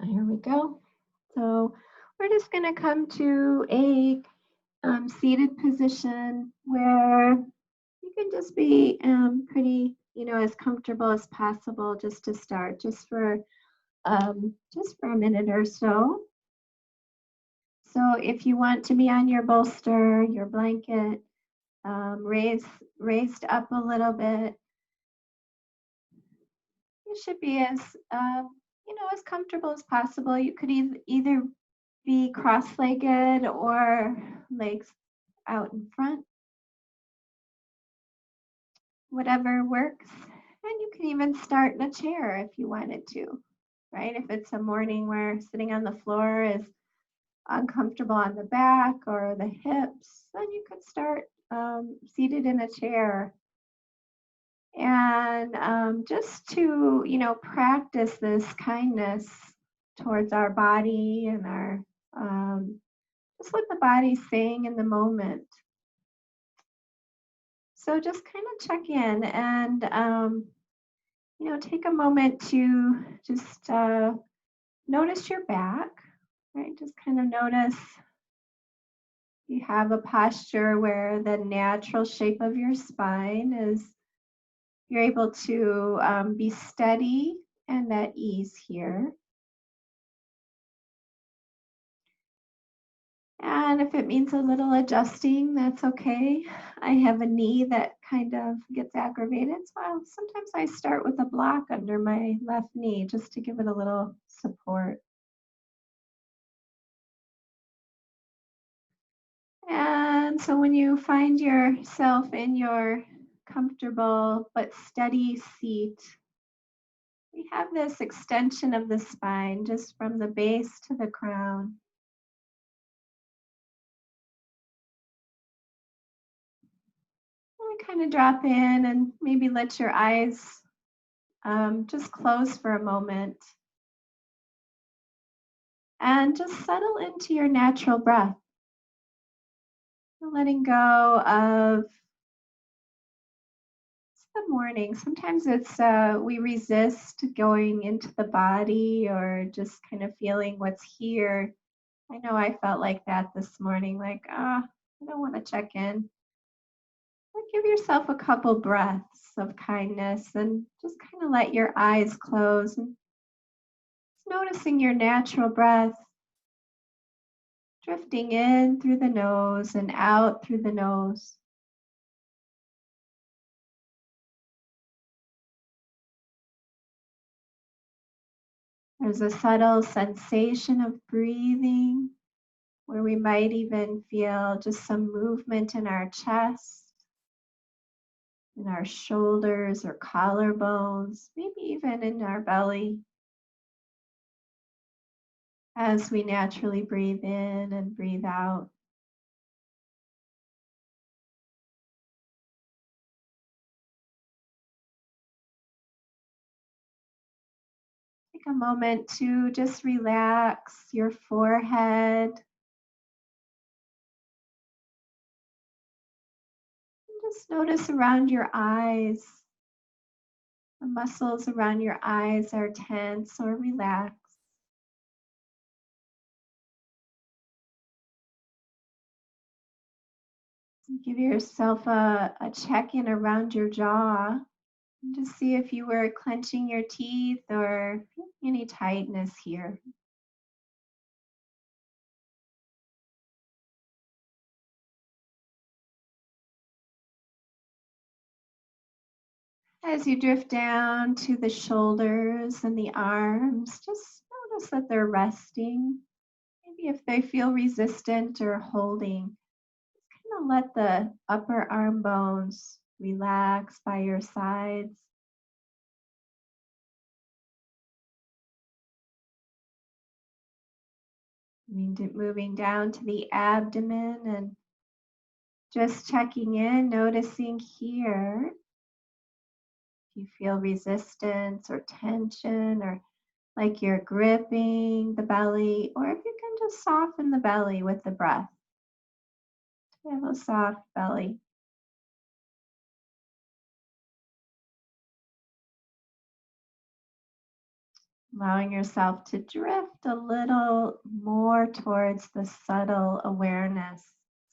Here we go. So we're just going to come to a seated position where you can just be pretty, as comfortable as possible just to start, just for a minute or so. So if you want to be on your bolster, your blanket, raised up a little bit, you should be as comfortable as possible. You could either be cross-legged or legs out in front, whatever works. And you can even start in a chair if you wanted to, right? If it's a morning where sitting on the floor is uncomfortable on the back or the hips, then you could start seated in a chair. And just to, practice this kindness towards our body and our just what the body's saying in the moment. So just kind of check in and, take a moment to just notice your back, right? Just kind of notice you have a posture where the natural shape of your spine is, you're able to be steady and at ease here. And if it means a little adjusting, that's okay. I have a knee that kind of gets aggravated, so sometimes I start with a block under my left knee just to give it a little support. And so when you find yourself in your comfortable but steady seat, we have this extension of the spine just from the base to the crown. And kind of drop in and maybe let your eyes just close for a moment. And just settle into your natural breath. Letting go of the morning. Sometimes it's we resist going into the body or just kind of feeling what's here. I know I felt like that this morning, like, I don't want to check in. But give yourself a couple breaths of kindness and just kind of let your eyes close and just noticing your natural breath drifting in through the nose and out through the nose. There's a subtle sensation of breathing where we might even feel just some movement in our chest, in our shoulders or collarbones, maybe even in our belly as we naturally breathe in and breathe out. Take a moment to just relax your forehead. And just notice around your eyes. The muscles around your eyes are tense or relaxed. Give yourself a check-in around your jaw. And just see if you were clenching your teeth or any tightness here. As you drift down to the shoulders and the arms, just notice that they're resting. Maybe if they feel resistant or holding, just kind of let the upper arm bones relax by your sides. Moving down to the abdomen and just checking in, noticing here if you feel resistance or tension or like you're gripping the belly, or if you can just soften the belly with the breath. Have a soft belly. allowing yourself to drift a little more towards the subtle awareness,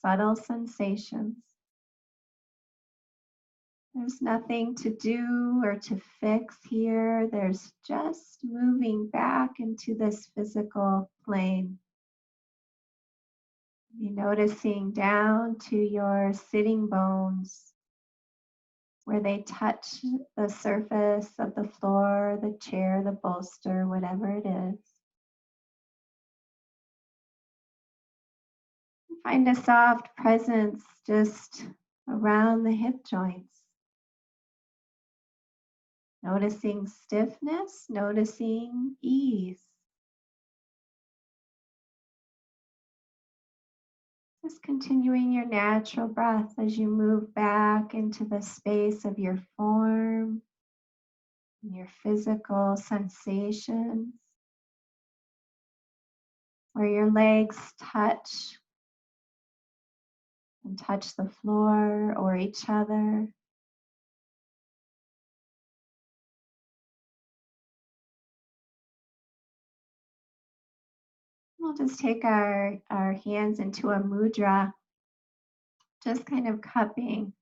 subtle sensations. There's nothing to do or to fix here. There's just moving back into this physical plane. Be noticing down to your sitting bones where they touch the surface of the floor, the chair, the bolster, whatever it is. Find a soft presence just around the hip joints. Noticing stiffness, noticing ease. Just continuing your natural breath as you move back into the space of your form, and your physical sensations, where your legs touch and touch the floor or each other. We'll just take our hands into a mudra, just kind of cupping,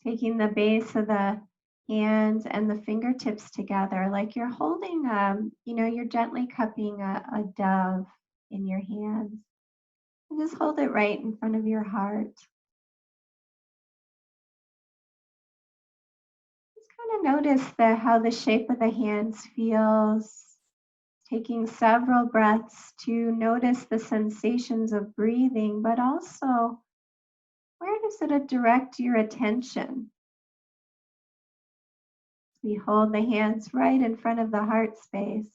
taking the base of the hands and the fingertips together, like you're holding, you're gently cupping a dove in your hands. And just hold it right in front of your heart. Just kind of notice how the shape of the hands feels. Taking several breaths to notice the sensations of breathing, but also where does it direct your attention? We hold the hands right in front of the heart space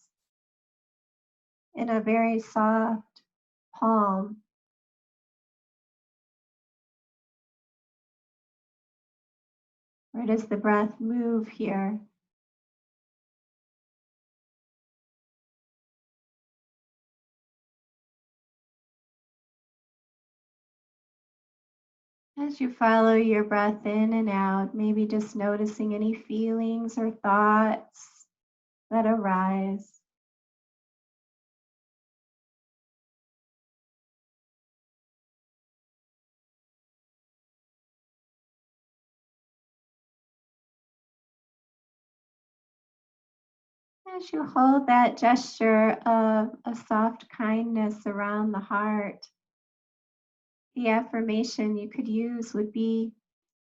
in a very soft palm. Where does the breath move here? As you follow your breath in and out, maybe just noticing any feelings or thoughts that arise. As you hold that gesture of a soft kindness around the heart, the affirmation you could use would be,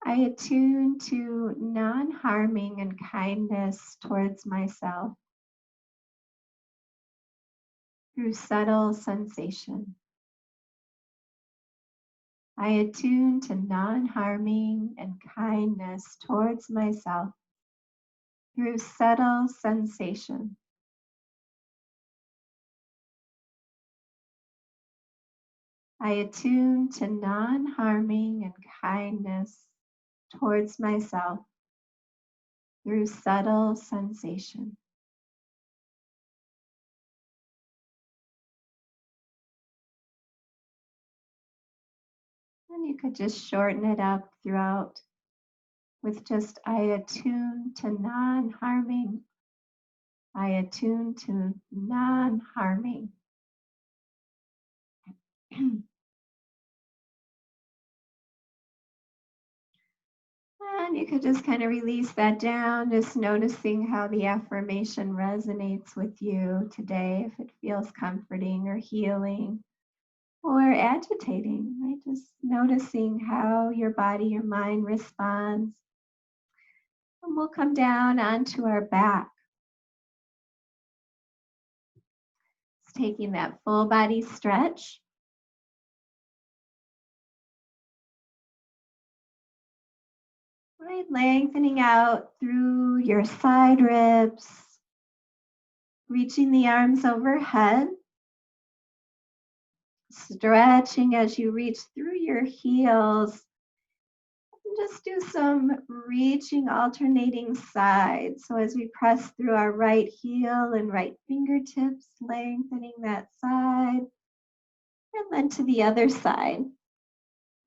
I attune to non harming and kindness towards myself through subtle sensation. I attune to non harming and kindness towards myself through subtle sensation. I attune to non harming and kindness towards myself through subtle sensation. And you could just shorten it up throughout with just I attune to non harming. I attune to non harming. And you could just kind of release that down, just noticing how the affirmation resonates with you today, if it feels comforting or healing or agitating, right? Just noticing how your body, your mind responds. And we'll come down onto our back, just taking that full body stretch. Right, lengthening out through your side ribs, reaching the arms overhead, stretching as you reach through your heels. And just do some reaching, alternating sides. So as we press through our right heel and right fingertips, lengthening that side, and then to the other side.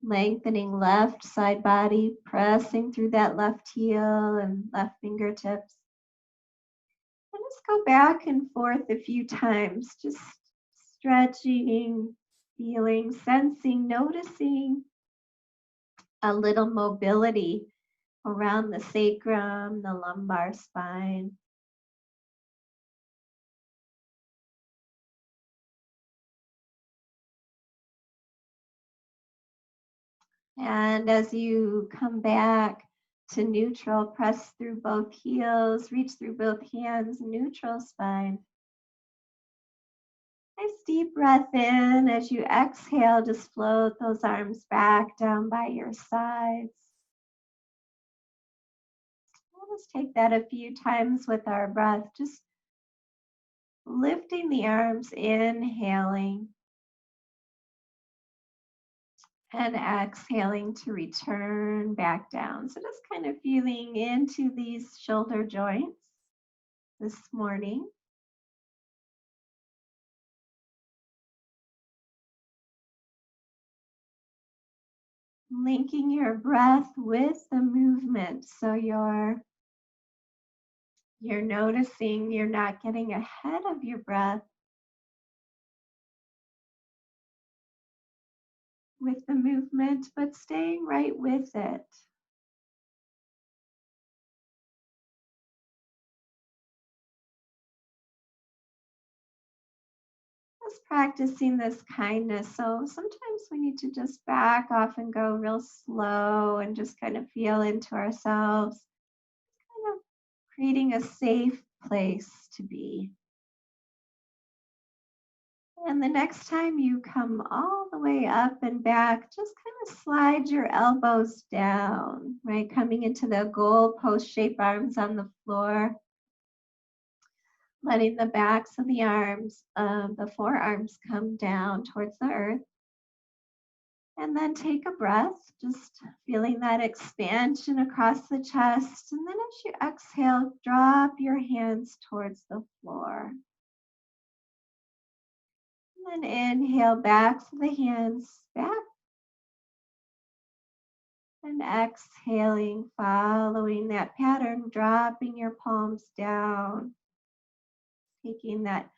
Lengthening left side body, pressing through that left heel and left fingertips. And Just go back and forth a few times, just stretching, feeling, sensing, noticing a little mobility around the sacrum, the lumbar spine. And as you come back to neutral, press through both heels, reach through both hands, neutral spine. Nice deep breath in. As you exhale, just float those arms back down by your sides. We'll just take that a few times with our breath, just lifting the arms, inhaling, and exhaling to return back down. So just kind of feeling into these shoulder joints this morning. Linking your breath with the movement. So you're noticing you're not getting ahead of your breath with the movement, but staying right with it. Just practicing this kindness. So sometimes we need to just back off and go real slow and just kind of feel into ourselves, kind of creating a safe place to be. And the next time you come all the way up and back, just kind of slide your elbows down, right? Coming into the goalpost shape, arms on the floor, letting the backs of the arms, the forearms come down towards the earth. And then take a breath, just feeling that expansion across the chest. And then as you exhale, drop your hands towards the floor. And then inhale back to the hands back. And exhaling, following that pattern, dropping your palms down, taking that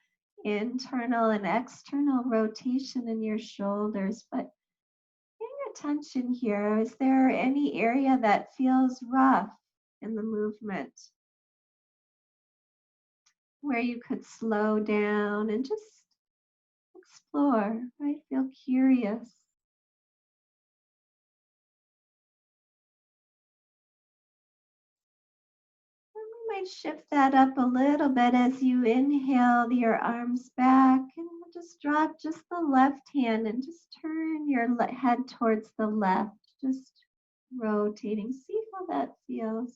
internal and external rotation in your shoulders. But paying attention here, is there any area that feels rough in the movement where you could slow down and just explore, right? Feel curious. And we might shift that up a little bit as you inhale your arms back, and we'll just drop just the left hand and just turn your head towards the left, just rotating. See how that feels.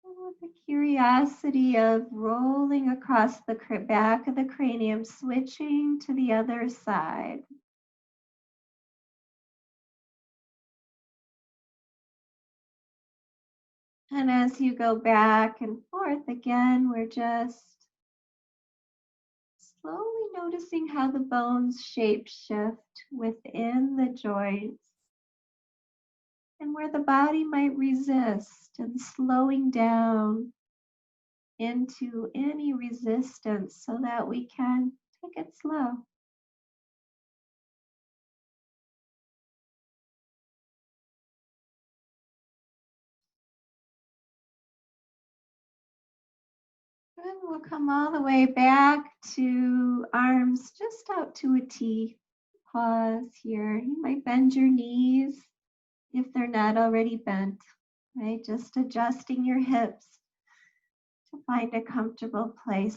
And with the curiosity of rolling across the back of the cranium, switching to the other side. And as you go back and forth again, we're just slowly noticing how the bones shape shift within the joints and where the body might resist, and slowing down into any resistance so that we can take it slow. And we'll come all the way back to arms just out to a T. Pause here. You might bend your knees if they're not already bent, right? Just adjusting your hips to find a comfortable place.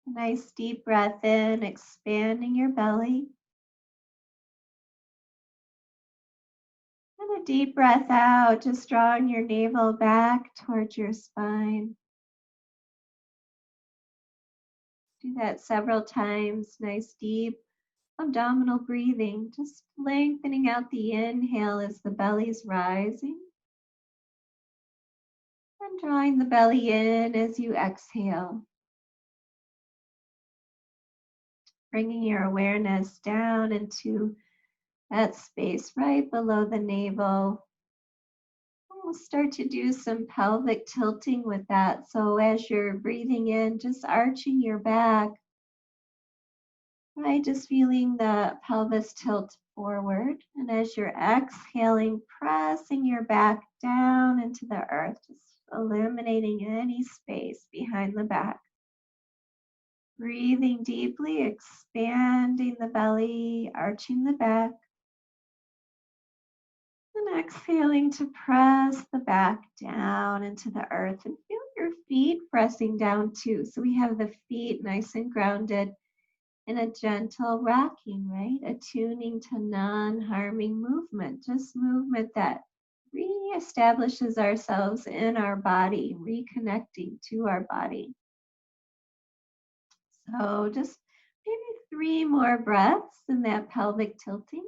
Nice deep breath in, expanding your belly. And a deep breath out, just drawing your navel back towards your spine. Do that several times. Nice deep abdominal breathing, just lengthening out the inhale as the belly's rising. And drawing the belly in as you exhale. Bringing your awareness down into that space right below the navel. We'll start to do some pelvic tilting with that. So as you're breathing in, just arching your back, right? Just feeling the pelvis tilt forward. And as you're exhaling, pressing your back down into the earth, just eliminating any space behind the back. Breathing deeply, expanding the belly, arching the back. And exhaling to press the back down into the earth and feel your feet pressing down too. So we have the feet nice and grounded in a gentle rocking, right? Attuning to non-harming movement, just movement that reestablishes ourselves in our body, reconnecting to our body. So just maybe 3 more breaths in that pelvic tilting.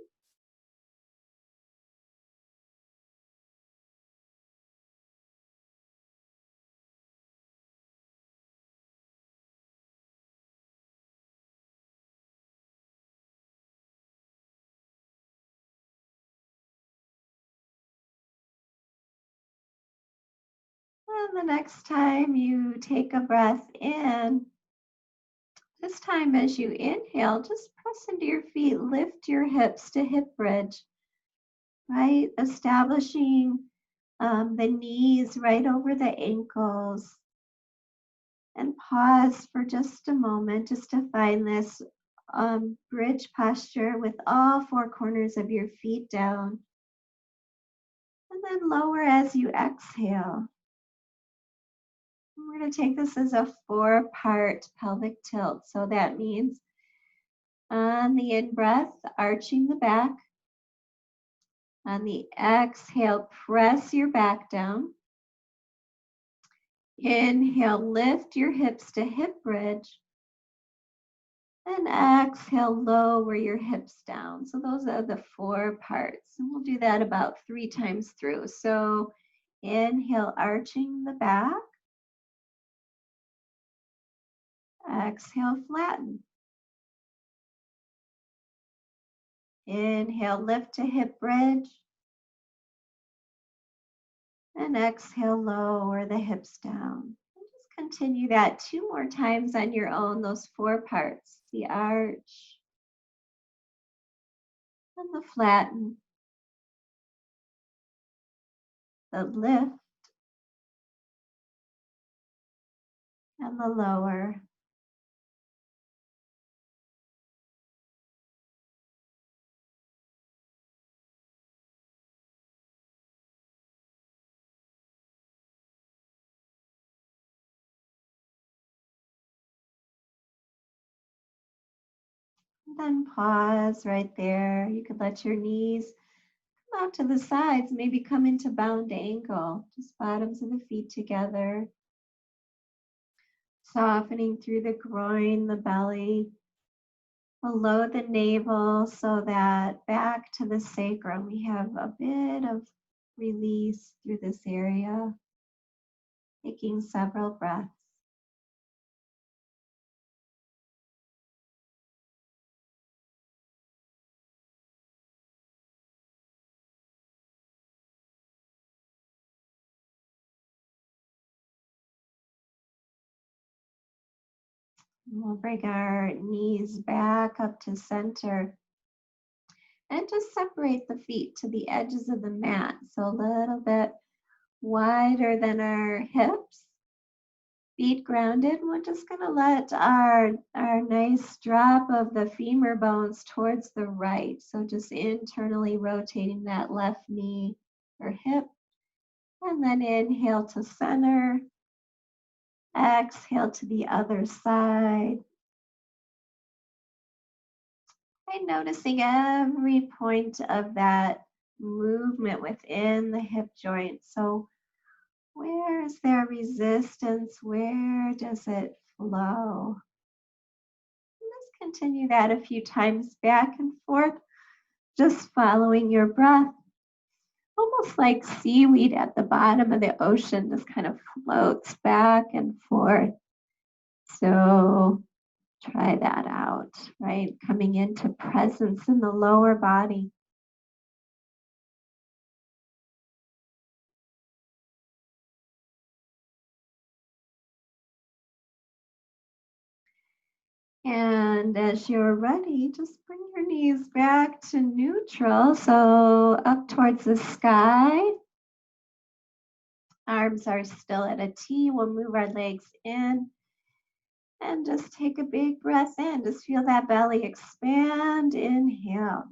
And the next time you take a breath in, this time as you inhale, just press into your feet, lift your hips to hip bridge, right? Establishing the knees right over the ankles. And pause for just a moment just to find this bridge posture with all 4 corners of your feet down. And then lower as you exhale. We're going to take this as a 4-part pelvic tilt. So that means on the in-breath, arching the back. On the exhale, press your back down. Inhale, lift your hips to hip bridge. And exhale, lower your hips down. So those are the 4 parts. And we'll do that about 3 times through. So inhale, arching the back. Exhale, flatten. Inhale, lift to hip bridge. And exhale, lower the hips down. And just continue that 2 more times on your own, those 4 parts. The arch and the flatten, the lift and the lower. Then pause right there. You could let your knees come out to the sides, maybe come into bound ankle, just bottoms of the feet together. Softening through the groin, the belly, below the navel, so that back to the sacrum. We have a bit of release through this area. Taking several breaths. We'll bring our knees back up to center and just separate the feet to the edges of the mat. So a little bit wider than our hips. Feet grounded. We're just going to let our nice drop of the femur bones towards the right. So just internally rotating that left knee or hip. And then inhale to center. Exhale to the other side. And noticing every point of that movement within the hip joint. So where is there resistance? Where does it flow? Let's continue that a few times back and forth, just following your breath. Almost like seaweed at the bottom of the ocean, just kind of floats back and forth. So try that out, right? Coming into presence in the lower body. And as you're ready, just bring your knees back to neutral. So up towards the sky. Arms are still at a T. We'll move our legs in and just take a big breath in. Just feel that belly expand. Inhale.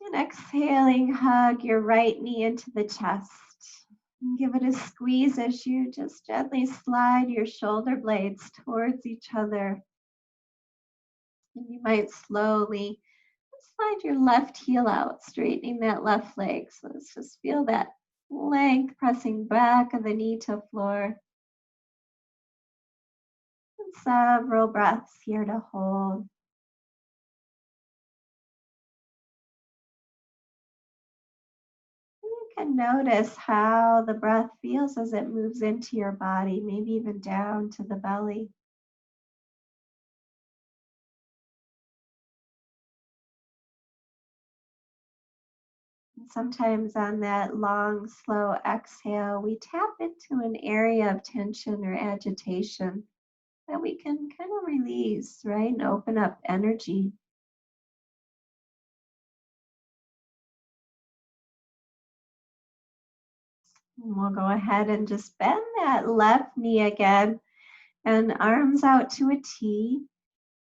And exhaling, hug your right knee into the chest. And give it a squeeze as you just gently slide your shoulder blades towards each other. And you might slowly slide your left heel out, straightening that left leg. So let's just feel that length pressing back of the knee to floor. And several breaths here to hold. And you can notice how the breath feels as it moves into your body, maybe even down to the belly. And sometimes on that long, slow exhale, we tap into an area of tension or agitation that we can kind of release, right? And open up energy. And we'll go ahead and just bend that left knee again and arms out to a T.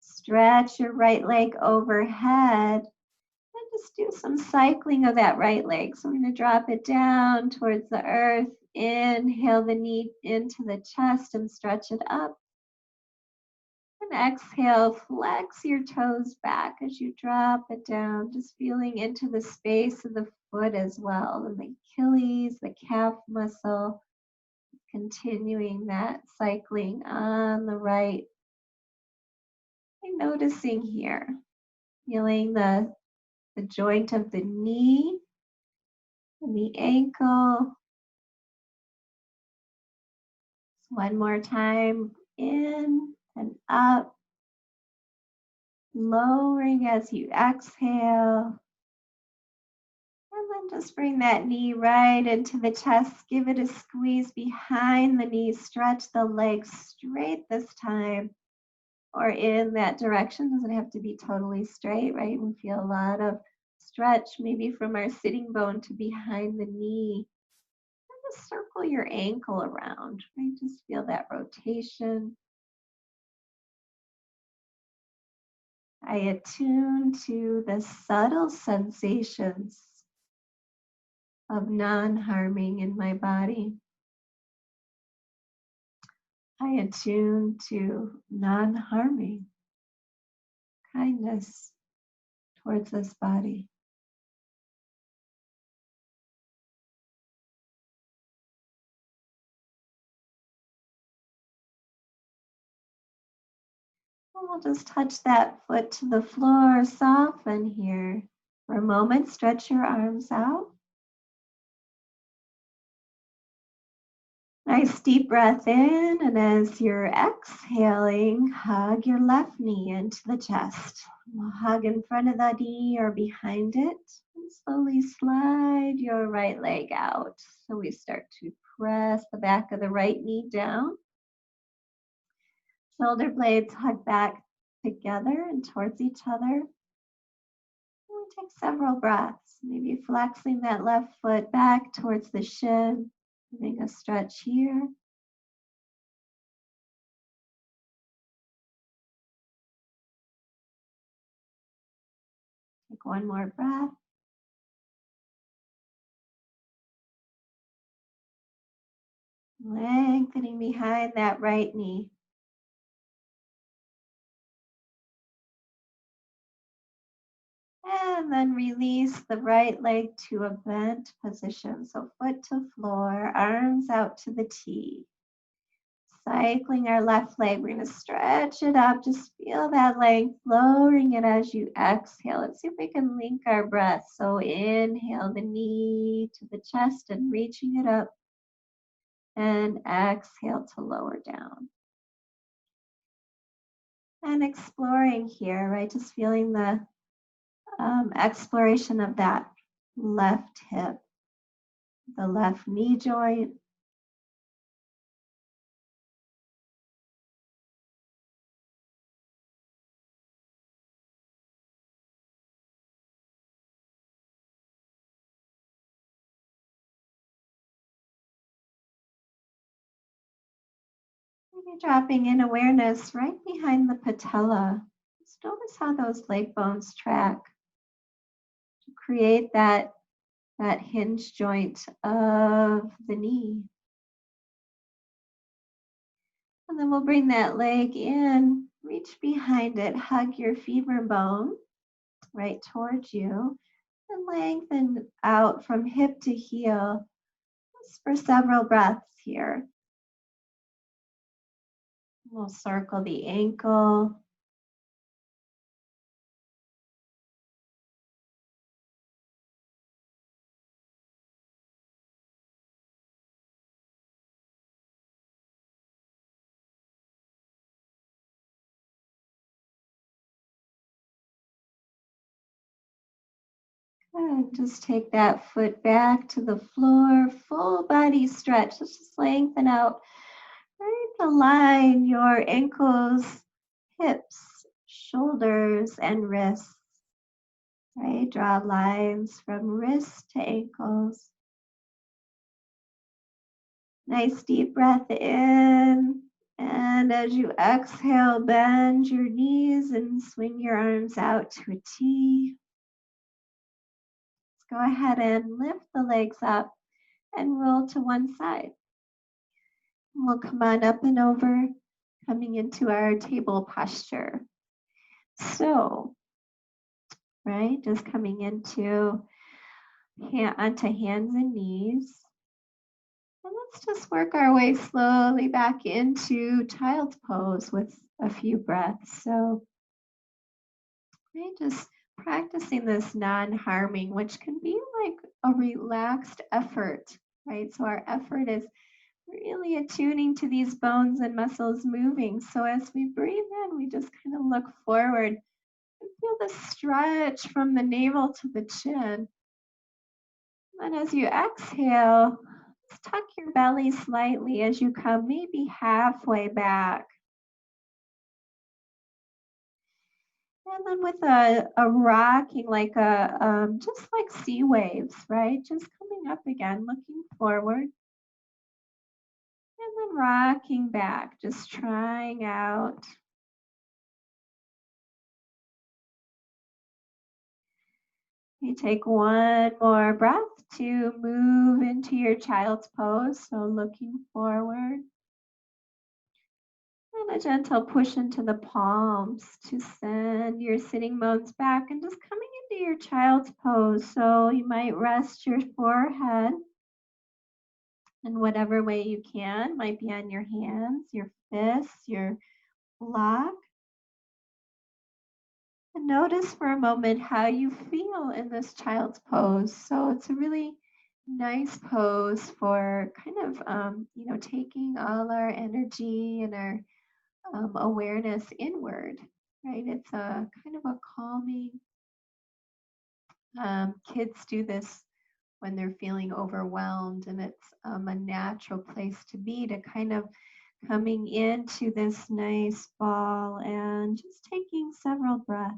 Stretch your right leg overhead and just do some cycling of that right leg. So I'm going to drop it down towards the earth. Inhale the knee into the chest and stretch it up. And exhale, flex your toes back as you drop it down, just feeling into the space of the foot as well, and the Achilles, the calf muscle, continuing that cycling on the right. And noticing here, feeling the joint of the knee and the ankle. One more time, in and up, lowering as you exhale. And then just bring that knee right into the chest. Give it a squeeze behind the knee. Stretch the legs straight this time or in that direction. Doesn't have to be totally straight, right? We feel a lot of stretch maybe from our sitting bone to behind the knee. And just circle your ankle around, right? Just feel that rotation. I attune to the subtle sensations of non-harming in my body. I attune to non-harming kindness towards this body. And we'll just touch that foot to the floor, soften here. For a moment, stretch your arms out. Nice deep breath in, and as you're exhaling, hug your left knee into the chest. We'll hug in front of the knee or behind it, and slowly slide your right leg out. So we start to press the back of the right knee down. Shoulder blades hug back together and towards each other. We take several breaths, maybe flexing that left foot back towards the shin, giving a stretch here. Take one more breath. Lengthening behind that right knee. And then release the right leg to a bent position. So foot to floor, arms out to the T. Cycling our left leg, we're going to stretch it up. Just feel that length, lowering it as you exhale. Let's see if we can link our breath. So inhale the knee to the chest and reaching it up. And exhale to lower down. And exploring here, right? Just feeling the exploration of that left hip, the left knee joint, You're dropping in awareness right behind the patella. Just notice how those leg bones track to create that hinge joint of the knee. And then we'll bring that leg in, reach behind it, hug your femur bone right towards you, and lengthen out from hip to heel just for several breaths here. We'll circle the ankle. Good. Just take that foot back to the floor, full body stretch. Let's just lengthen out, right? Align your ankles, hips, shoulders, and wrists. Right? Draw lines from wrist to ankles. Nice deep breath in. And as you exhale, bend your knees and swing your arms out to a T. Let's go ahead and lift the legs up and roll to one side. We'll come on up and over, coming into our table posture. So, right, just coming into onto hands and knees. And let's just work our way slowly back into child's pose with a few breaths. So, right, just practicing this non-harming, which can be like a relaxed effort, right? So our effort is really attuning to these bones and muscles moving. So as we breathe in, we just kind of look forward and feel the stretch from the navel to the chin. And as you exhale, just tuck your belly slightly as you come maybe halfway back. And then with a rocking, like just like sea waves, right? Just coming up again, looking forward. And then rocking back, just trying out. You take one more breath to move into your child's pose. So looking forward. And a gentle push into the palms to send your sitting bones back and just coming into your child's pose. So you might rest your forehead in whatever way you can. Might be on your hands, your fists, your block. And notice for a moment how you feel in this child's pose. So it's a really nice pose for kind of, taking all our energy and our awareness inward, right? It's a kind of a calming. Kids do this when they're feeling overwhelmed, and it's a natural place to be to kind of coming into this nice ball and just taking several breaths.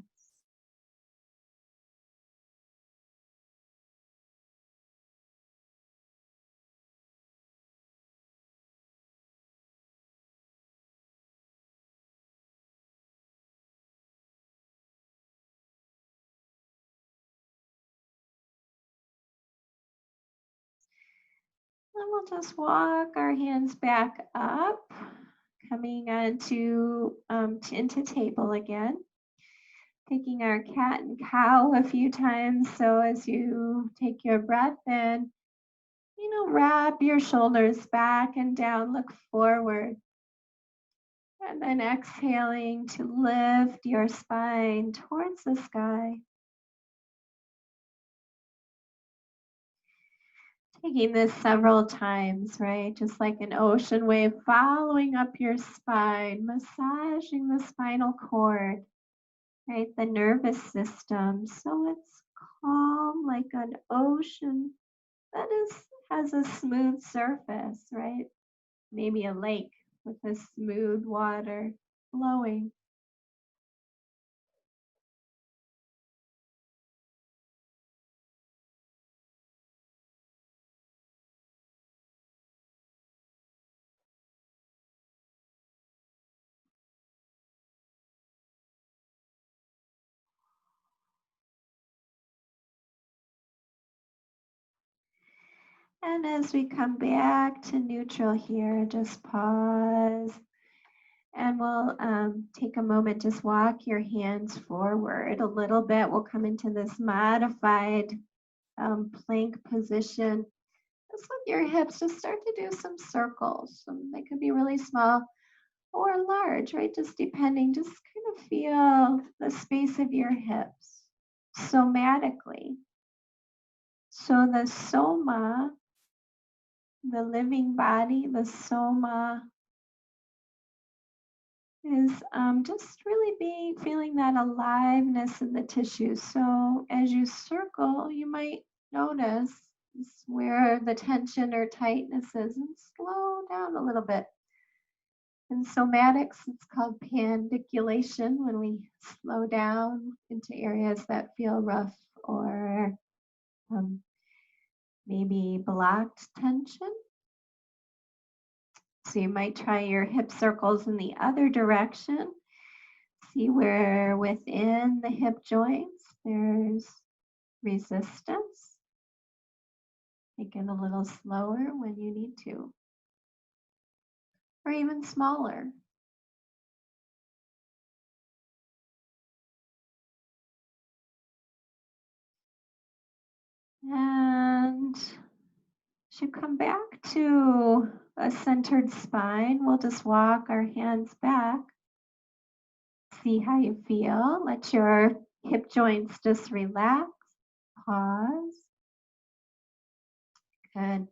And we'll just walk our hands back up, coming onto into table again. Taking our cat and cow a few times. So as you take your breath in, wrap your shoulders back and down, look forward. And then exhaling to lift your spine towards the sky. Taking this several times, right? Just like an ocean wave following up your spine, massaging the spinal cord, right? The nervous system. So it's calm like an ocean that has a smooth surface, right? Maybe a lake with a smooth water flowing. And as we come back to neutral here, just pause. And we'll take a moment, just walk your hands forward a little bit. We'll come into this modified plank position. Just with your hips, just start to do some circles. They could be really small or large, right? Just depending, just kind of feel the space of your hips somatically. So the soma, the living body, the soma is just really being feeling that aliveness in the tissue. So as you circle, you might notice where the tension or tightness is and slow down a little bit. In somatics, it's called pandiculation when we slow down into areas that feel rough or um, maybe blocked tension. So you might try your hip circles in the other direction. See where within the hip joints there's resistance. Make it a little slower when you need to, or even smaller. And as you come back to a centered spine, we'll just walk our hands back. See how you feel. Let your hip joints just relax. Pause. Good.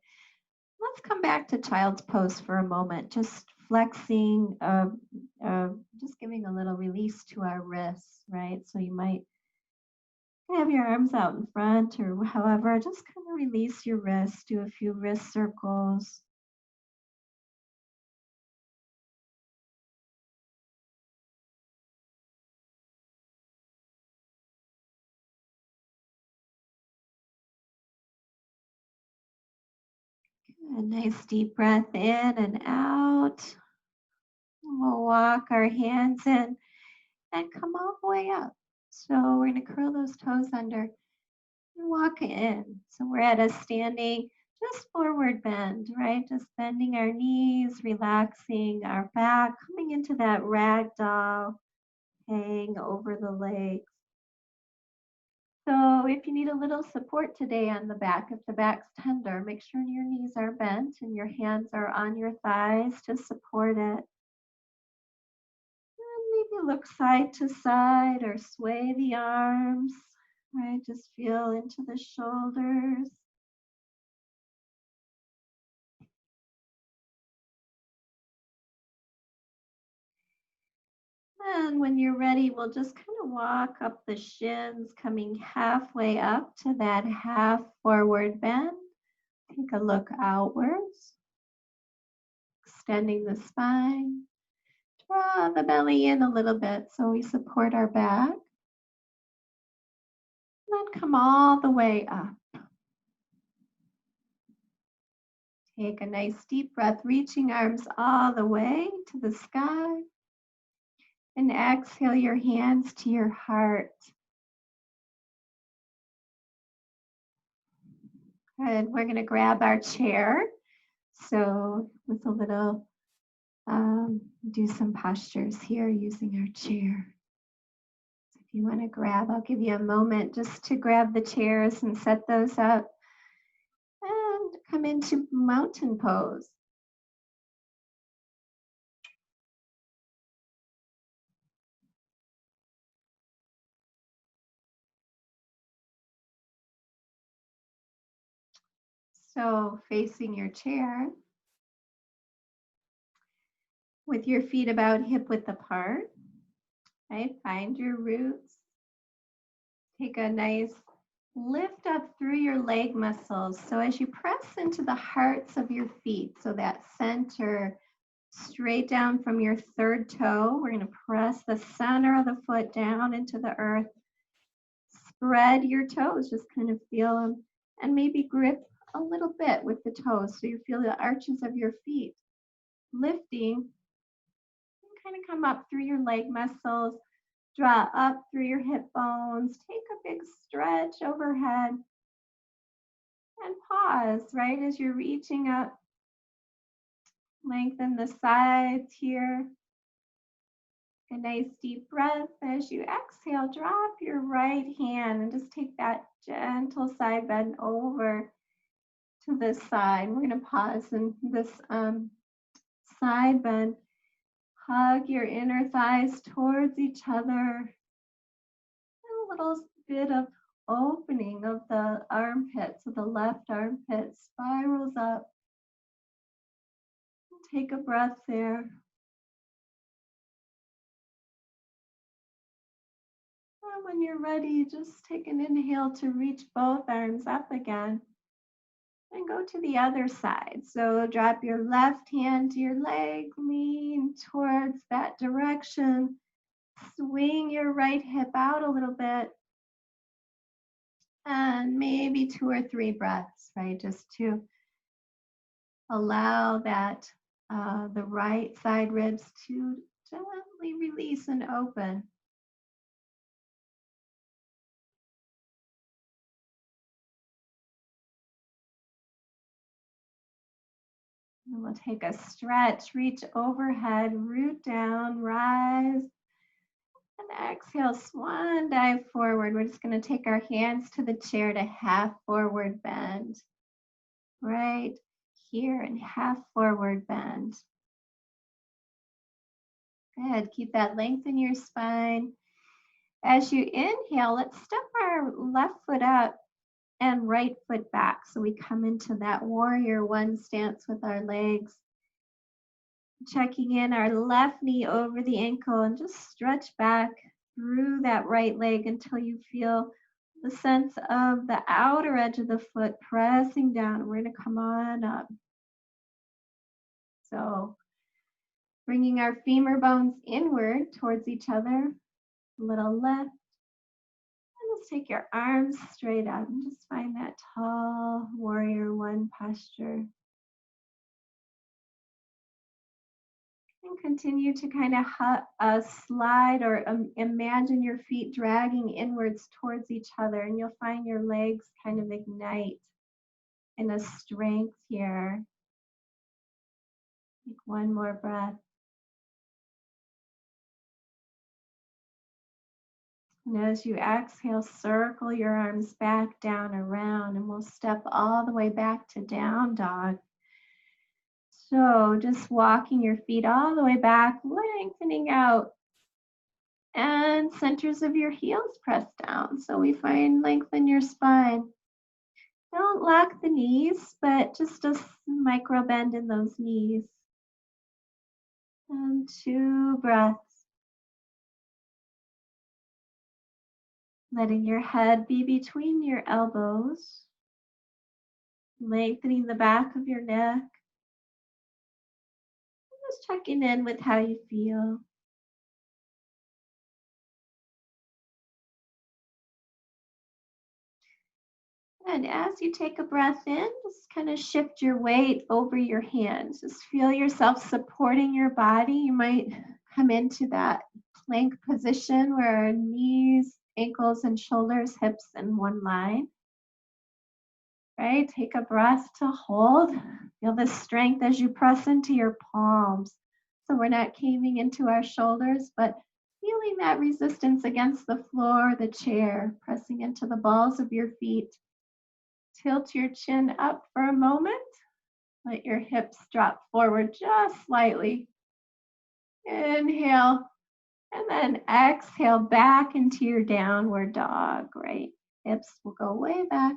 Let's come back to child's pose for a moment. Just flexing, just giving a little release to our wrists, right? So you might have your arms out in front or however, just kind of release your wrists, do a few wrist circles. A nice deep breath in and out. We'll walk our hands in and come all the way up. So we're going to curl those toes under and walk in. So we're at a standing, just forward bend, right? Just bending our knees, relaxing our back, coming into that ragdoll hang over the legs. So if you need a little support today on the back, if the back's tender, make sure your knees are bent and your hands are on your thighs to support it. And maybe look side to side or sway the arms, right? Just feel into the shoulders. And when you're ready, we'll just kind of walk up the shins, coming halfway up to that half forward bend. Take a look outwards, extending the spine. Draw the belly in a little bit so we support our back. Then come all the way up. Take a nice deep breath, reaching arms all the way to the sky. And exhale your hands to your heart. Good. We're going to grab our chair. So with a little, do some postures here using our chair. So if you want to grab, I'll give you a moment just to grab the chairs and set those up. And come into mountain pose. So facing your chair with your feet about hip width apart, right? Find your roots. Take a nice lift up through your leg muscles. So as you press into the hearts of your feet, so that center straight down from your third toe, we're going to press the center of the foot down into the earth. Spread your toes, just kind of feel them, and maybe grip a little bit with the toes so you feel the arches of your feet lifting. And kind of come up through your leg muscles, draw up through your hip bones, take a big stretch overhead, And pause right as you're reaching up. Lengthen the sides here. A nice deep breath. As you exhale, drop your right hand and just take that gentle side bend over to this side. We're going to pause in this side bend. Hug your inner thighs towards each other. A little bit of opening of the armpit, so the left armpit spirals up. Take a breath there. And when you're ready, just take an inhale to reach both arms up again. And go to the other side. So drop your left hand to your leg, lean towards that direction. Swing your right hip out a little bit. And maybe 2 or 3 breaths, right? Just to allow that the right side ribs to gently release and open. And we'll take a stretch, reach overhead, root down, rise, and exhale, swan dive forward. We're just going to take our hands to the chair to half forward bend. Right here and half forward bend. Good. Keep that length in your spine. As you inhale, let's step our left foot up and right foot back. So we come into that warrior one stance with our legs. Checking in our left knee over the ankle and just stretch back through that right leg until you feel the sense of the outer edge of the foot pressing down. We're going to come on up. So bringing our femur bones inward towards each other, a little lift. And just take your arms straight up and just find that tall warrior one posture. And continue to kind of slide or imagine your feet dragging inwards towards each other, and you'll find your legs kind of ignite in a strength here. Take one more breath. And as you exhale, circle your arms back, down, around, and we'll step all the way back to down dog. So just walking your feet all the way back, lengthening out. And centers of your heels press down. So we find lengthen your spine. Don't lock the knees, but just a micro bend in those knees. And 2 breaths. Letting your head be between your elbows. Lengthening the back of your neck. Just checking in with how you feel. And as you take a breath in, just kind of shift your weight over your hands. Just feel yourself supporting your body. You might come into that plank position where knees, ankles, and shoulders, hips in one line. Right? Take a breath to hold. Feel the strength as you press into your palms. So we're not caving into our shoulders, but feeling that resistance against the floor, the chair, pressing into the balls of your feet. Tilt your chin up for a moment. Let your hips drop forward just slightly. Inhale, and then exhale back into your downward dog, right? Hips will go way back.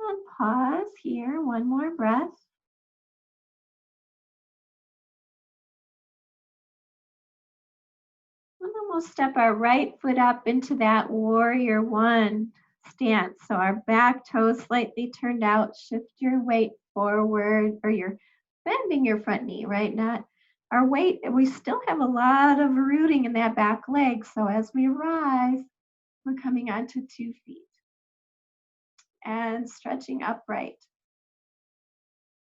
And pause here, one more breath. And then we'll step our right foot up into that warrior one stance. So our back toe slightly turned out. Shift your weight forward, or you're bending your front knee, right? Not our weight. We still have a lot of rooting in that back leg. So as we rise, we're coming onto 2 feet and stretching upright.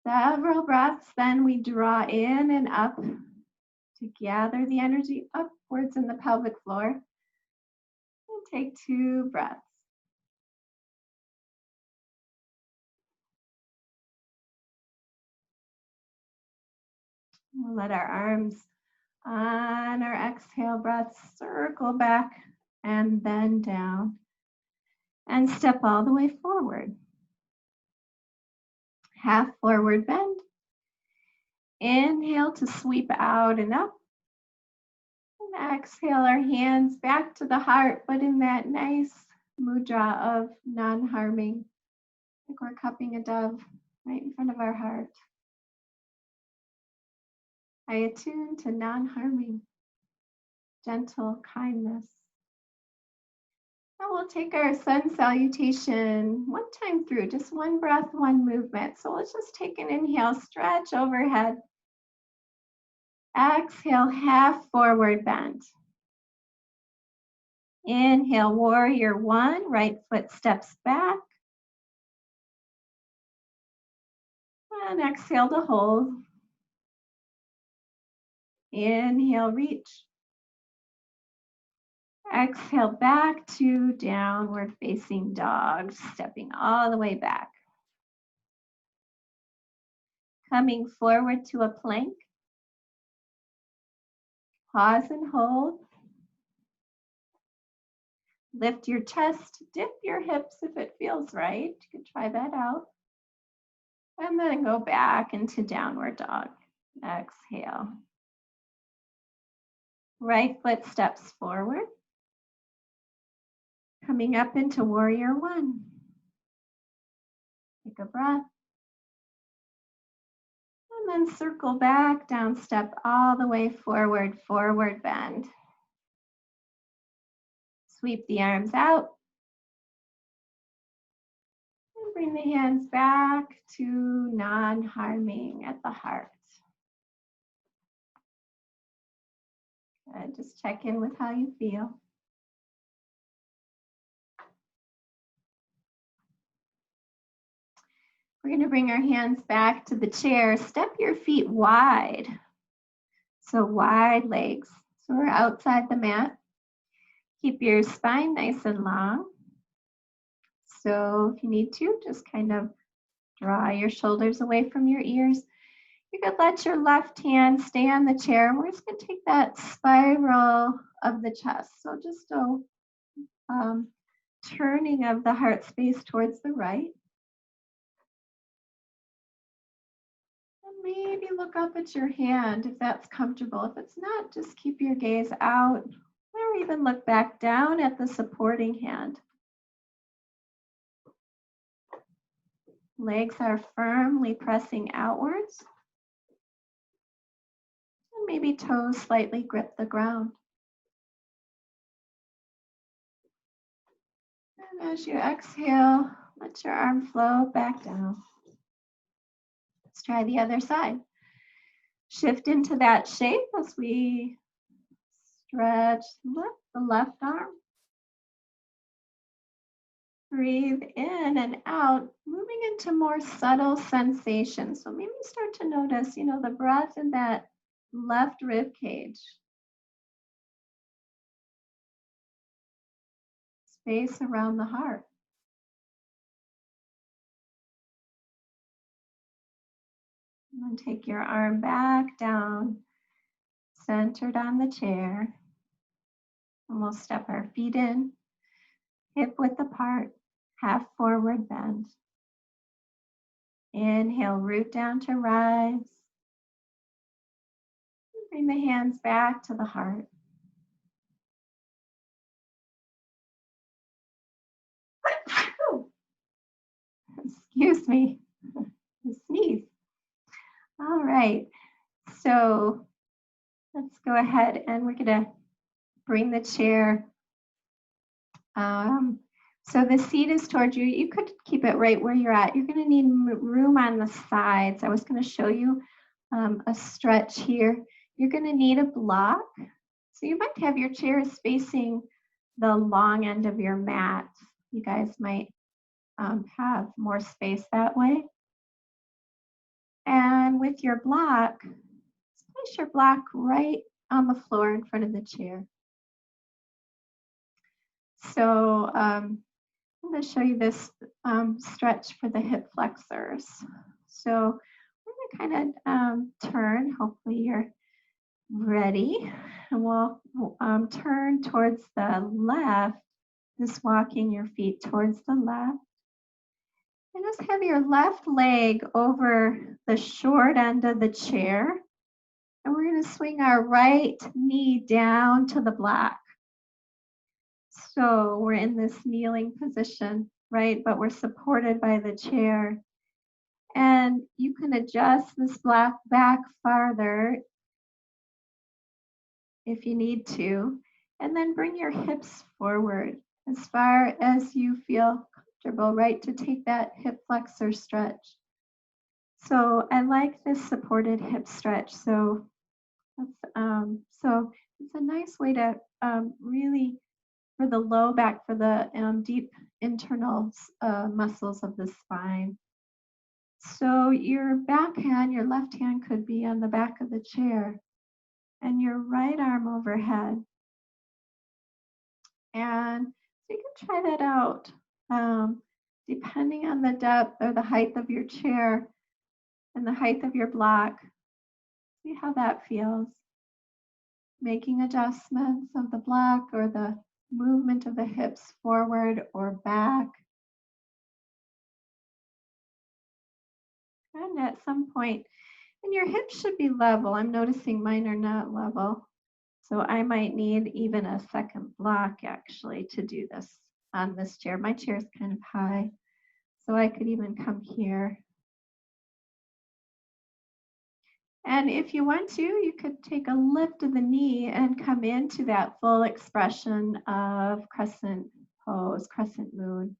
Several breaths, then we draw in and up to gather the energy upwards in the pelvic floor. And take 2 breaths. We'll let our arms on our exhale breath circle back and then down. And step all the way forward. Half forward bend. Inhale to sweep out and up. And exhale our hands back to the heart, but in that nice mudra of non-harming. Like we're cupping a dove right in front of our heart. I attune to non-harming, gentle kindness. Now we'll take our sun salutation one time through, just one breath, one movement. So let's just take an inhale, stretch overhead. Exhale, half forward bend. Inhale, warrior one, right foot steps back. And exhale to hold. Inhale, reach. Exhale back to downward facing dog, stepping all the way back. Coming forward to a plank. Pause and hold. Lift your chest, dip your hips if it feels right. You can try that out. And then go back into downward dog. Exhale. Right foot steps forward. Coming up into warrior one. Take a breath. And then circle back, down step all the way forward, forward bend. Sweep the arms out. And bring the hands back to non-harming at the heart. Good. Just check in with how you feel. We're going to bring our hands back to the chair. Step your feet wide. So wide legs. So we're outside the mat. Keep your spine nice and long. So if you need to, just kind of draw your shoulders away from your ears. You could let your left hand stay on the chair. And we're just going to take that spiral of the chest. So just a turning of the heart space towards the right. Maybe look up at your hand if that's comfortable. If it's not, just keep your gaze out or even look back down at the supporting hand. Legs are firmly pressing outwards. And maybe toes slightly grip the ground. And as you exhale, let your arm flow back down. Let's try the other side. Shift into that shape as we stretch the left arm. Breathe in and out, moving into more subtle sensations. So maybe start to notice, the breath in that left rib cage. Space around the heart. And then take your arm back down, centered on the chair. And we'll step our feet in, hip width apart, half forward bend. Inhale, root down to rise. Bring the hands back to the heart. Excuse me, sneeze. All right, so let's go ahead and we're gonna bring the chair. So the seat is towards you. You could keep it right where you're at. You're gonna need room on the sides. I was gonna show you a stretch here. You're gonna need a block. So you might have your chairs facing the long end of your mat. You guys might have more space that way. And with your block, place your block right on the floor in front of the chair. So I'm going to show you this stretch for the hip flexors. So we're going to kind of turn. Hopefully you're ready. And we'll turn towards the left, just walking your feet towards the left. And just have your left leg over the short end of the chair. And we're going to swing our right knee down to the block. So we're in this kneeling position, right? But we're supported by the chair. And you can adjust this block back farther if you need to. And then bring your hips forward as far as you feel comfortable, right? To take that hip flexor stretch. So I like this supported hip stretch. So it's a nice way to really, for the low back, for the deep internal muscles of the spine. So your back hand, your left hand could be on the back of the chair and your right arm overhead. And so you can try that out. Depending on the depth or the height of your chair and the height of your block, see how that feels. Making adjustments of the block or the movement of the hips forward or back. And at some point, and your hips should be level. I'm noticing mine are not level. So I might need even a second block actually to do this on this chair. My chair is kind of high, so I could even come here. And if you want to, you could take a lift of the knee and come into that full expression of crescent pose, crescent moon.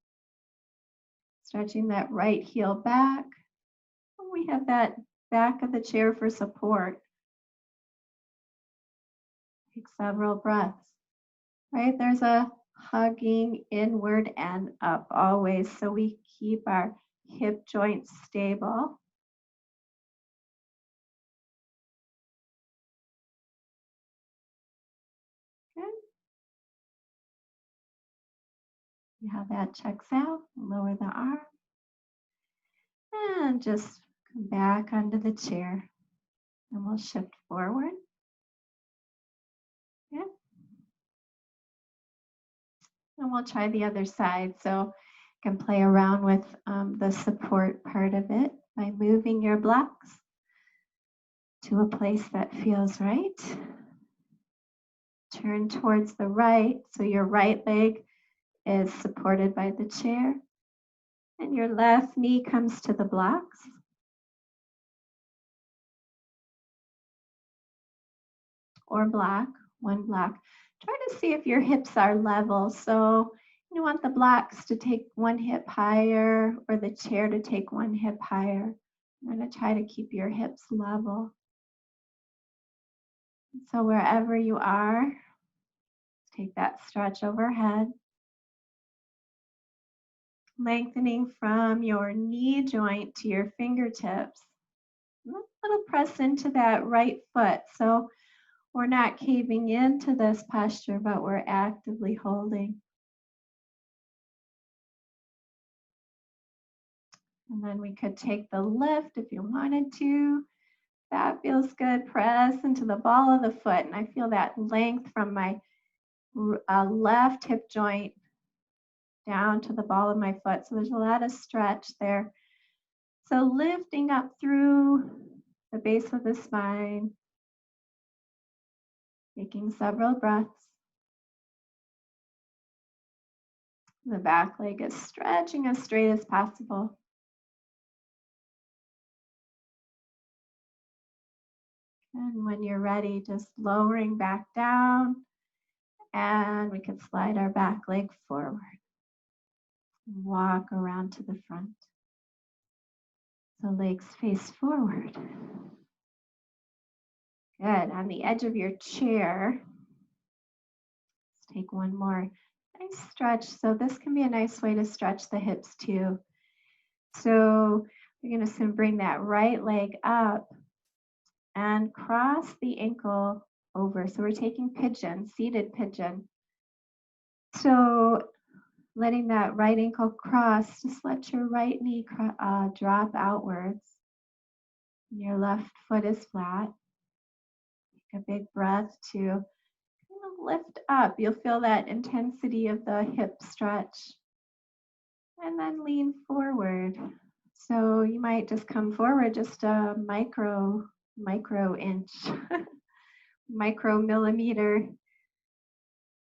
Stretching that right heel back. And we have that back of the chair for support. Take several breaths, right? There's a hugging inward and up always, so we keep our hip joints stable. Good. See how that checks out. Lower the arm. And just come back onto the chair. And we'll shift forward. Yeah. And we'll try the other side. So you can play around with the support part of it by moving your blocks to a place that feels right. Turn towards the right, so your right leg is supported by the chair, and your left knee comes to the blocks. Or block, one block. Try to see if your hips are level. So you want the blocks to take one hip higher or the chair to take one hip higher. I'm going to try to keep your hips level. So wherever you are, take that stretch overhead. Lengthening from your knee joint to your fingertips. A little press into that right foot. So we're not caving into this posture, but we're actively holding. And then we could take the lift if you wanted to. That feels good. Press into the ball of the foot. And I feel that length from my left hip joint down to the ball of my foot. So there's a lot of stretch there. So lifting up through the base of the spine, taking several breaths. The back leg is stretching as straight as possible. And when you're ready, just lowering back down, and we can slide our back leg forward. Walk around to the front. So legs face forward. Good. On the edge of your chair, let's take one more nice stretch. So this can be a nice way to stretch the hips too. So we're going to bring that right leg up and cross the ankle over. So we're taking pigeon, seated pigeon. So letting that right ankle cross, just let your right knee drop outwards. Your left foot is flat. Take a big breath to kind of lift up. You'll feel that intensity of the hip stretch. And then lean forward. So you might just come forward just a micro inch, micro millimeter,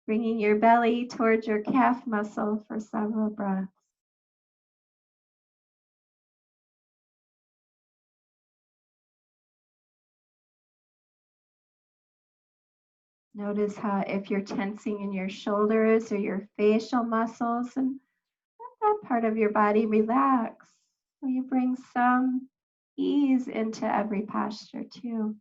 bringing your belly towards your calf muscle for several breaths. Notice how if you're tensing in your shoulders or your facial muscles, and let that part of your body relax. So you bring some ease into every posture too.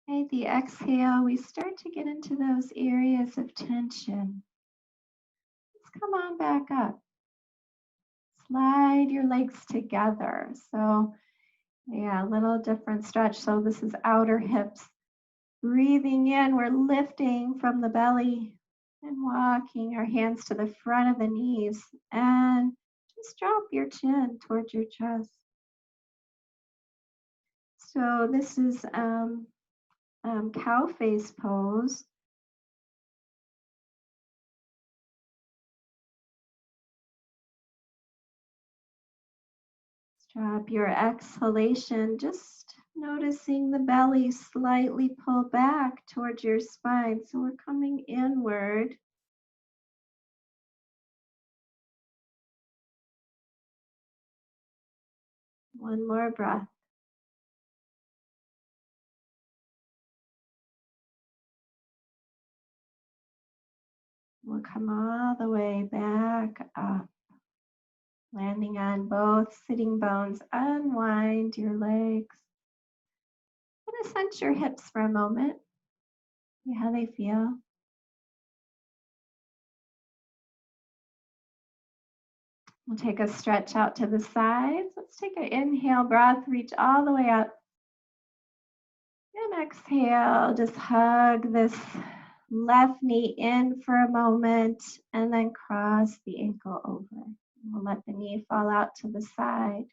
Okay, the exhale, we start to get into those areas of tension. Let's come on back up. Slide your legs together. So, yeah, a little different stretch. So, this is outer hips. Breathing in, we're lifting from the belly and walking our hands to the front of the knees. And just drop your chin towards your chest. So, this is cow face pose. Drop your exhalation, just noticing the belly slightly pull back towards your spine. So we're coming inward. One more breath. We'll come all the way back up, landing on both sitting bones. Unwind your legs. I'm going to sense your hips for a moment. See how they feel. We'll take a stretch out to the sides. Let's take an inhale breath, reach all the way up. And exhale, just hug this left knee in for a moment and then cross the ankle over. We'll let the knee fall out to the side.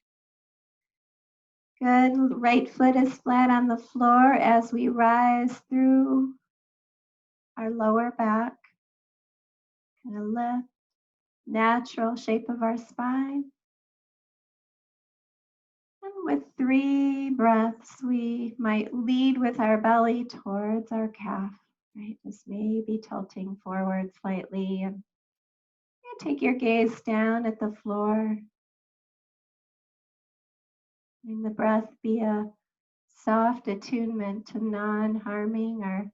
Good. Right foot is flat on the floor as we rise through our lower back. Kind of lift, natural shape of our spine. And with 3 breaths, we might lead with our belly towards our calf, right? Just maybe tilting forward slightly. And take your gaze down at the floor. Letting the breath be a soft attunement to non-harming or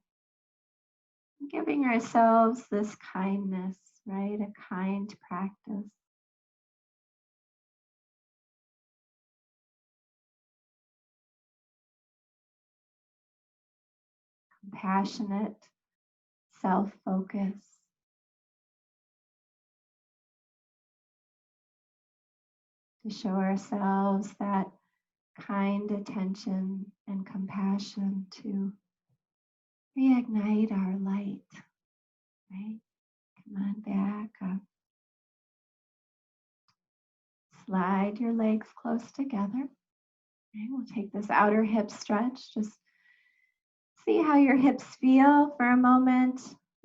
giving ourselves this kindness, right? A kind practice. Compassionate self-focus. To show ourselves that kind attention and compassion to reignite our light, right? Come on back up. Slide your legs close together. Okay, we'll take this outer hip stretch. Just see how your hips feel for a moment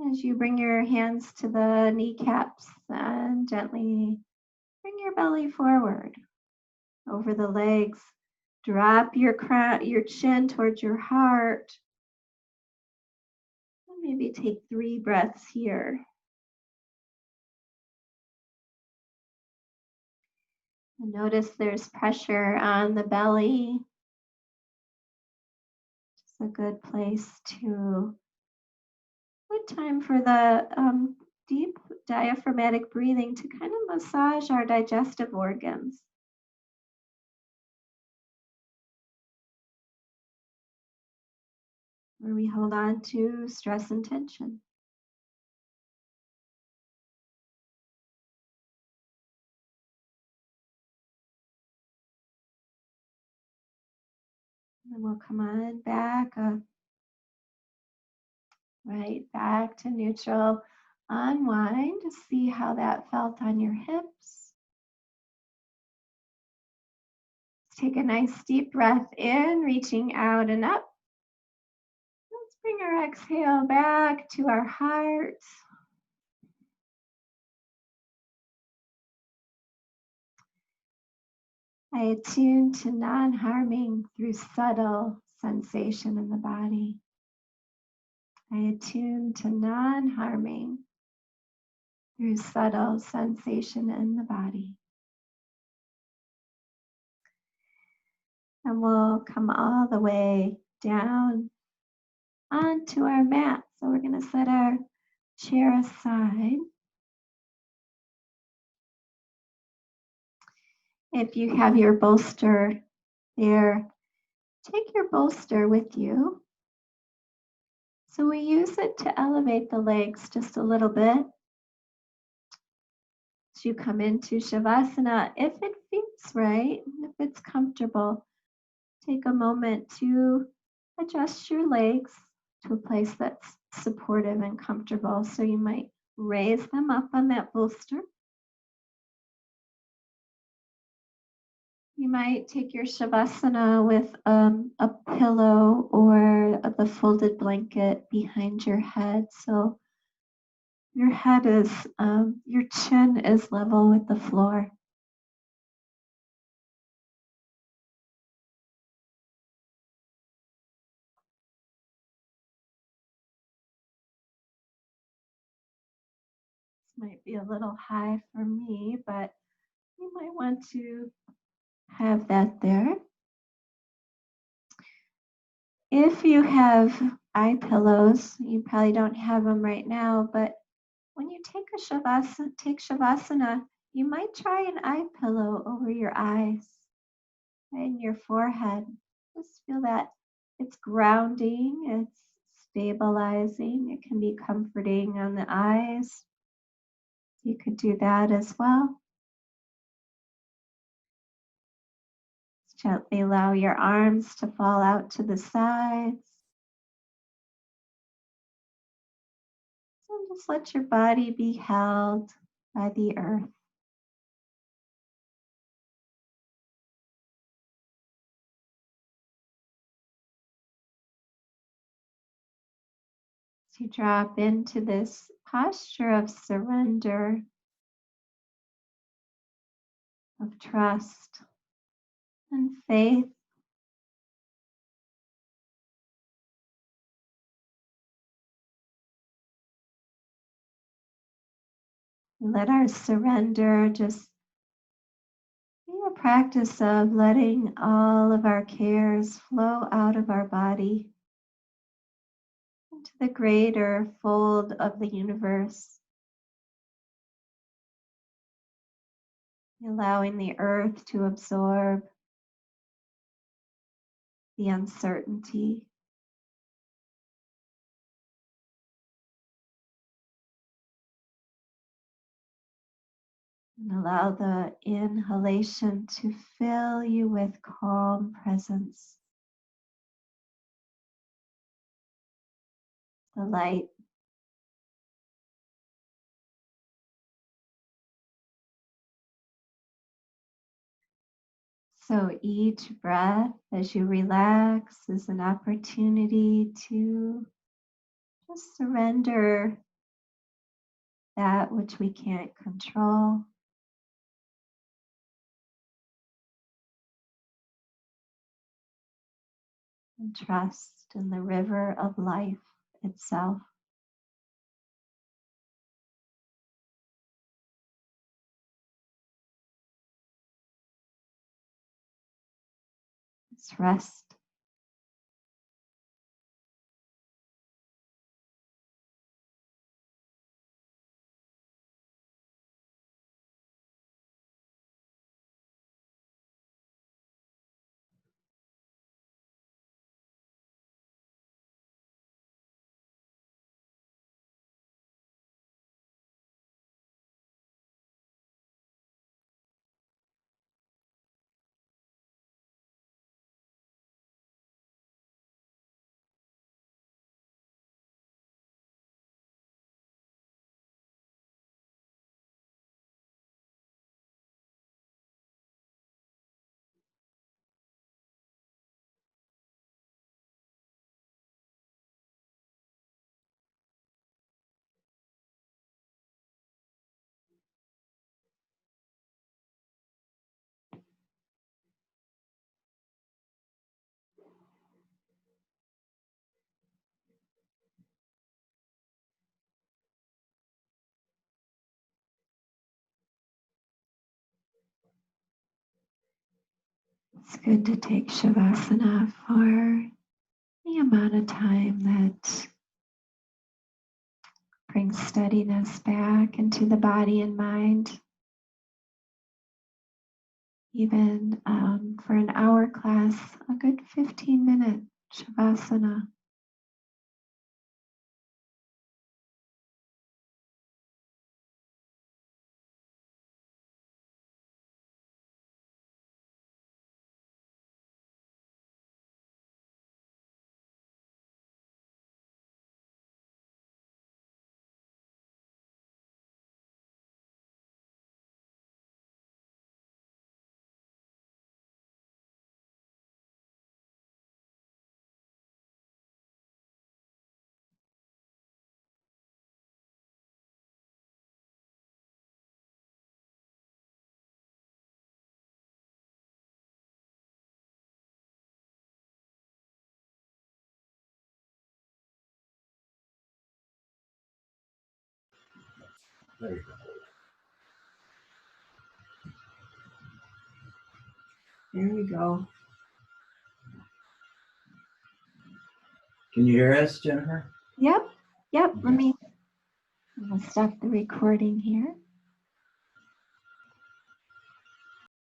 as you bring your hands to the kneecaps and gently bring your belly forward over the legs. Drop your chin towards your heart. And maybe take 3 breaths here. And notice there's pressure on the belly. It's a good place to good time for the deep diaphragmatic breathing to kind of massage our digestive organs. Where we hold on to stress and tension. And we'll come on back up, right back to neutral. Unwind to see how that felt on your hips. Take a nice deep breath in, reaching out and up. Let's bring our exhale back to our heart. I attune to non-harming through subtle sensation in the body. I attune to non-harming through subtle sensation in the body. And we'll come all the way down onto our mat. So we're going to set our chair aside. If you have your bolster there, take your bolster with you. So we use it to elevate the legs just a little bit. As you come into Shavasana, if it feels right, if it's comfortable, take a moment to adjust your legs to a place that's supportive and comfortable. So you might raise them up on that bolster. You might take your Shavasana with a pillow or the folded blanket behind your head. So your head is, your chin is level with the floor. This might be a little high for me, but you might want to have that there. If you have eye pillows, you probably don't have them right now, but when you take Shavasana, you might try an eye pillow over your eyes and your forehead. Just feel that it's grounding, it's stabilizing, it can be comforting on the eyes. You could do that as well. Gently allow your arms to fall out to the sides. And just let your body be held by the earth. As you drop into this posture of surrender, of trust and faith, let our surrender just be a practice of letting all of our cares flow out of our body into the greater fold of the universe, allowing the earth to absorb the uncertainty. And allow the inhalation to fill you with calm presence, the light. So each breath as you relax is an opportunity to just surrender that which we can't control. And trust in the river of life itself. It's rest. It's good to take Shavasana for any amount of time that brings steadiness back into the body and mind. Even for an hour class, a good 15-minute Shavasana. There you go. Here we go. Can you hear us, Jennifer? Yep. Let me stop the recording here.